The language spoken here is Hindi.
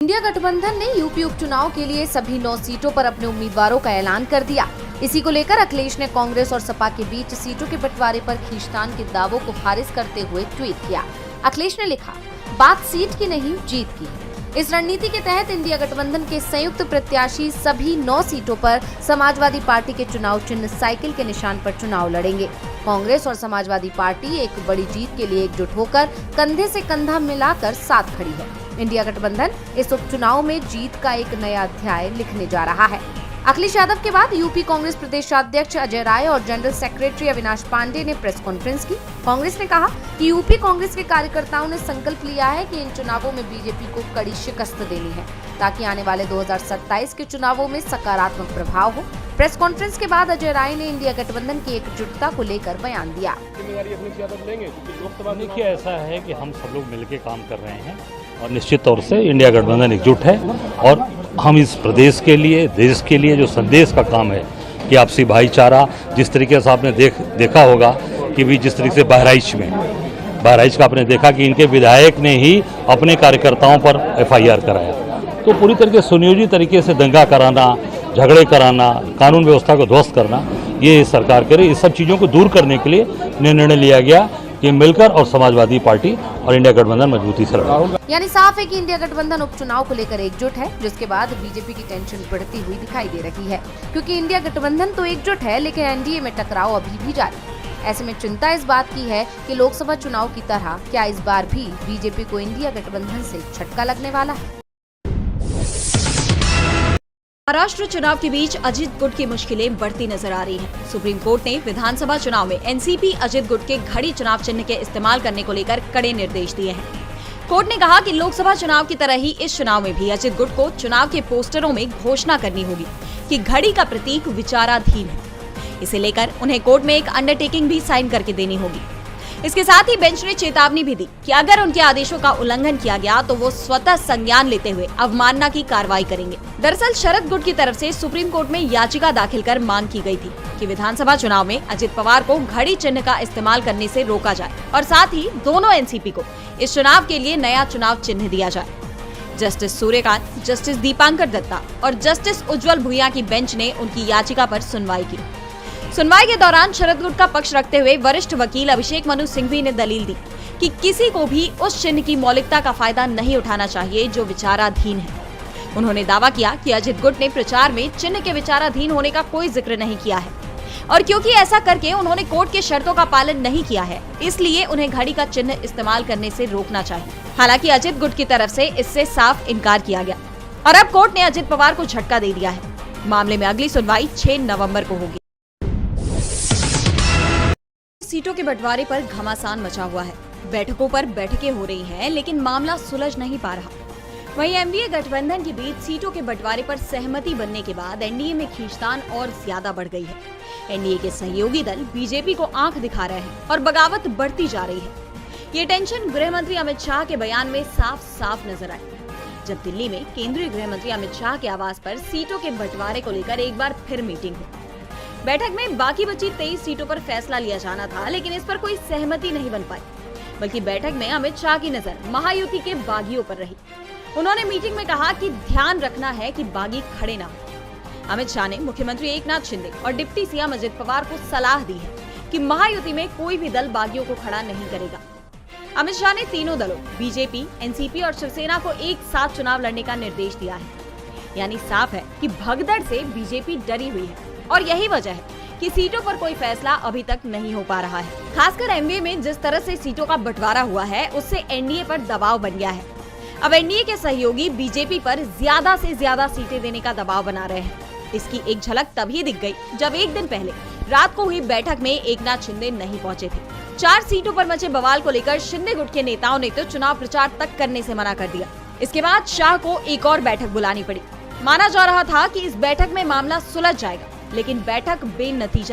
इंडिया गठबंधन ने यूपी उपचुनाव के लिए सभी 9 सीटों पर अपने उम्मीदवारों का ऐलान कर दिया। इसी को लेकर अखिलेश ने कांग्रेस और सपा के बीच सीटों के बंटवारे पर खींचतान के दावों को खारिज करते हुए ट्वीट किया। अखिलेश ने लिखा, बात सीट की नहीं जीत की है। इस रणनीति के तहत इंडिया गठबंधन के संयुक्त प्रत्याशी सभी 9 सीटों पर समाजवादी पार्टी के चुनाव चिन्ह साइकिल के निशान पर चुनाव लड़ेंगे। कांग्रेस और समाजवादी पार्टी एक बड़ी जीत के लिए एकजुट होकर कंधे से कंधा मिलाकर साथ खड़ी है। इंडिया गठबंधन इस उपचुनाव में जीत का एक नया अध्याय लिखने जा रहा है। अखिलेश यादव के बाद यूपी कांग्रेस प्रदेशाध्यक्ष अजय राय और जनरल सेक्रेटरी अविनाश पांडे ने प्रेस कॉन्फ्रेंस की। कांग्रेस ने कहा कि यूपी कांग्रेस के कार्यकर्ताओं ने संकल्प लिया है कि इन चुनावों में बीजेपी को कड़ी शिकस्त देनी है, ताकि आने वाले 2027 के चुनावों में सकारात्मक प्रभाव हो। प्रेस कॉन्फ्रेंस के बाद अजय राय ने इंडिया गठबंधन की एकजुटता को लेकर बयान दिया। देखिए, ऐसा है कि हम सब लोग मिलकर काम कर रहे हैं और निश्चित तौर से इंडिया गठबंधन एकजुट है और हम इस प्रदेश के लिए, देश के लिए जो संदेश का काम है कि आपसी भाईचारा, जिस तरीके से आपने देखा होगा कि भी जिस तरीके से बहराइच का आपने देखा कि इनके विधायक ने ही अपने कार्यकर्ताओं पर FIR कराया, तो पूरी तरीके सुनियोजित तरीके से दंगा कराना, झगड़े कराना, कानून व्यवस्था को ध्वस्त करना, ये सरकार करे। इस सब चीज़ों को दूर करने के लिए निर्णय लिया गया कि मिलकर और समाजवादी पार्टी और इंडिया गठबंधन मजबूती से लड़ेगा। यानी साफ है कि इंडिया गठबंधन उपचुनाव को लेकर एकजुट है, जिसके बाद बीजेपी की टेंशन बढ़ती हुई दिखाई दे रही है, क्योंकि इंडिया गठबंधन तो एकजुट है लेकिन एनडीए में टकराव अभी भी जारी है। ऐसे में चिंता इस बात की है कि लोकसभा चुनाव की तरह क्या इस बार भी बीजेपी को इंडिया गठबंधन से झटका लगने वाला है। महाराष्ट्र चुनाव के बीच अजित गुट की मुश्किलें बढ़ती नजर आ रही हैं। सुप्रीम कोर्ट ने विधानसभा चुनाव में एनसीपी अजित गुट के घड़ी चुनाव चिन्ह के इस्तेमाल करने को लेकर कड़े निर्देश दिए हैं। कोर्ट ने कहा कि लोकसभा चुनाव की तरह ही इस चुनाव में भी अजित गुट को चुनाव के पोस्टरों में घोषणा करनी होगी कि घड़ी का प्रतीक विचाराधीन है। इसे लेकर उन्हें कोर्ट में एक अंडरटेकिंग भी साइन करके देनी होगी। इसके साथ ही बेंच ने चेतावनी भी दी कि अगर उनके आदेशों का उल्लंघन किया गया तो वो स्वतः संज्ञान लेते हुए अवमानना की कार्रवाई करेंगे। दरअसल शरद गुट की तरफ से सुप्रीम कोर्ट में याचिका दाखिल कर मांग की गई थी कि विधानसभा चुनाव में अजित पवार को घड़ी चिन्ह का इस्तेमाल करने से रोका जाए और साथ ही दोनों एनसीपी को इस चुनाव के लिए नया चुनाव चिन्ह दिया जाए। जस्टिस सूर्यकांत, जस्टिस दीपांकर दत्ता और जस्टिस उज्जवल भुइयां की बेंच ने उनकी याचिका पर सुनवाई की। सुनवाई के दौरान शरद गुट का पक्ष रखते हुए वरिष्ठ वकील अभिषेक मनु सिंघवी ने दलील दी कि किसी को भी उस चिन्ह की मौलिकता का फायदा नहीं उठाना चाहिए जो विचाराधीन है। उन्होंने दावा किया कि अजित गुट ने प्रचार में चिन्ह के विचाराधीन होने का कोई जिक्र नहीं किया है और क्योंकि ऐसा करके उन्होंने कोर्ट के शर्तों का पालन नहीं किया है, इसलिए उन्हें घड़ी का चिन्ह इस्तेमाल करने से रोकना चाहिए। हालांकि अजित गुट की तरफ से इससे साफ इनकार किया गया और अब कोर्ट ने अजित पवार को झटका दे दिया है। मामले में अगली सुनवाई 6 नवंबर को होगी। सीटों के बंटवारे पर घमासान मचा हुआ है। बैठकों पर बैठकें हो रही हैं, लेकिन मामला सुलझ नहीं पा रहा। वहीं एनडीए गठबंधन के बीच सीटों के बंटवारे पर सहमति बनने के बाद एनडीए में खींचतान और ज्यादा बढ़ गई है। एनडीए के सहयोगी दल बीजेपी को आंख दिखा रहे हैं और बगावत बढ़ती जा रही है। ये टेंशन गृह मंत्री अमित शाह के बयान में साफ साफ नजर आई, जब दिल्ली में केंद्रीय गृह मंत्री अमित शाह के आवास पर सीटों के बंटवारे को लेकर एक बार फिर मीटिंग हुई। बैठक में बाकी बची 23 सीटों पर फैसला लिया जाना था, लेकिन इस पर कोई सहमति नहीं बन पाई, बल्कि बैठक में अमित शाह की नजर महायुति के बागियों पर रही। उन्होंने मीटिंग में कहा कि ध्यान रखना है कि बागी खड़े ना हो। अमित शाह ने मुख्यमंत्री एकनाथ शिंदे और डिप्टी सीएम अजित पवार को सलाह दी है कि महायुति में कोई भी दल बागियों को खड़ा नहीं करेगा। अमित शाह ने तीनों दलों बीजेपी, एनसीपी और शिवसेना को एक साथ चुनाव लड़ने का निर्देश दिया है। यानी साफ है कि भगदड़ से बीजेपी डरी हुई है और यही वजह है कि सीटों पर कोई फैसला अभी तक नहीं हो पा रहा है। खासकर एमवीए में जिस तरह से सीटों का बंटवारा हुआ है, उससे एनडीए पर दबाव बन गया है। अब एनडीए के सहयोगी बीजेपी पर ज्यादा से ज्यादा सीटें देने का दबाव बना रहे हैं। इसकी एक झलक तभी दिख गई जब एक दिन पहले रात को हुई बैठक में एकनाथ शिंदे नहीं पहुंचे थे। 4 सीटों पर मचे बवाल को लेकर शिंदे गुट के नेताओं ने तो चुनाव प्रचार तक करने से मना कर दिया। इसके बाद शाह को एक और बैठक बुलानी पड़ी। माना जा रहा था कि इस बैठक में मामला सुलझ जाएगा, लेकिन बैठक बेनतीजा